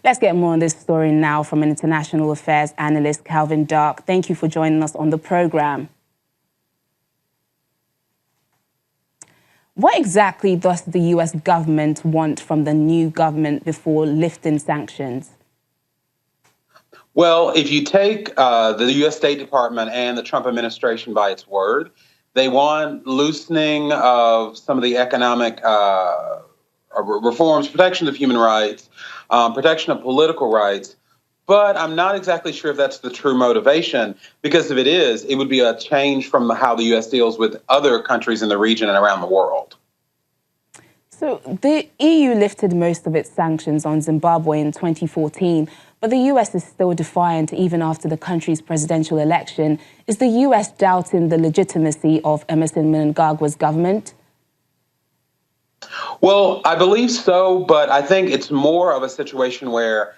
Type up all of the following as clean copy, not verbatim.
Let's get more on this story now from an international affairs analyst, Calvin Dark. Thank you for joining us on the program. What exactly does the US government want from the new government before lifting sanctions? Well, if you take the U.S. State Department and the Trump administration by its word, they want loosening of some of the economic reforms, protection of human rights, protection of political rights. But I'm not exactly sure if that's the true motivation, because if it is, it would be a change from how the U.S. deals with other countries in the region and around the world. So the EU lifted most of its sanctions on Zimbabwe in 2014, but the US is still defiant even after the country's presidential election. Is the US doubting the legitimacy of Emmerson Mnangagwa's government? Well, I believe so, but I think it's more of a situation where,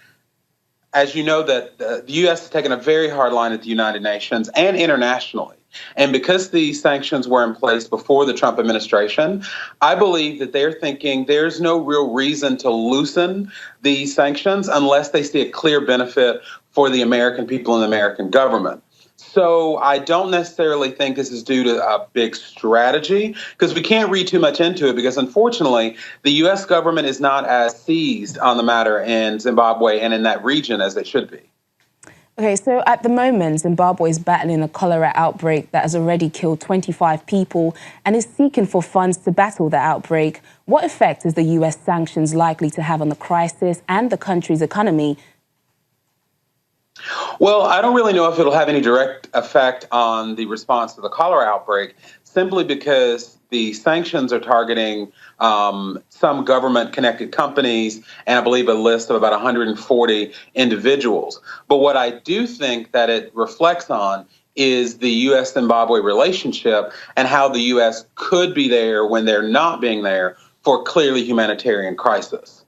as you know, that the U.S. has taken a very hard line at the United Nations and internationally. And because these sanctions were in place before the Trump administration, I believe that they're thinking there's no real reason to loosen these sanctions unless they see a clear benefit for the American people and the American government. So I don't necessarily think this is due to a big strategy, because we can't read too much into it, because unfortunately, the U.S. government is not as seized on the matter in Zimbabwe and in that region as they should be. Okay, so at the moment, Zimbabwe is battling a cholera outbreak that has already killed 25 people and is seeking for funds to battle the outbreak. What effect is the U.S. sanctions likely to have on the crisis and the country's economy? Well, I don't really know if it'll have any direct effect on the response to the cholera outbreak, simply because the sanctions are targeting some government-connected companies and I believe a list of about 140 individuals. But what I do think that it reflects on is the U.S.-Zimbabwe relationship and how the U.S. could be there when they're not being there for a clearly humanitarian crisis.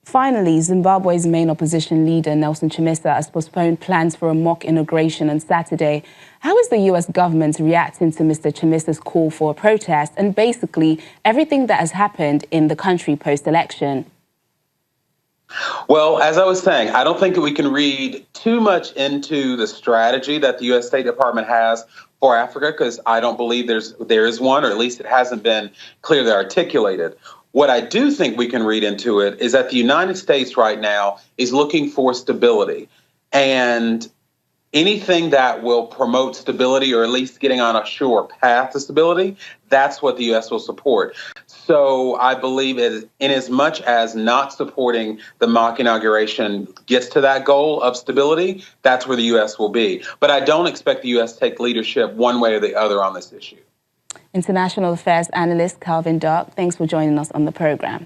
Finally, Zimbabwe's main opposition leader, Nelson Chamisa, has postponed plans for a mock inauguration on Saturday. How is the U.S. government reacting to Mr. Chamisa's call for a protest and basically everything that has happened in the country post-election? Well, as I was saying, I don't think that we can read too much into the strategy that the U.S. State Department has for Africa, because I don't believe there is one, or at least it hasn't been clearly articulated. What I do think we can read into it is that the United States right now is looking for stability, and anything that will promote stability, or at least getting on a sure path to stability, that's what the U.S. will support. So I believe in as much as not supporting the mock inauguration gets to that goal of stability, that's where the U.S. will be. But I don't expect the U.S. to take leadership one way or the other on this issue. International affairs analyst Calvin Dark, thanks for joining us on the program.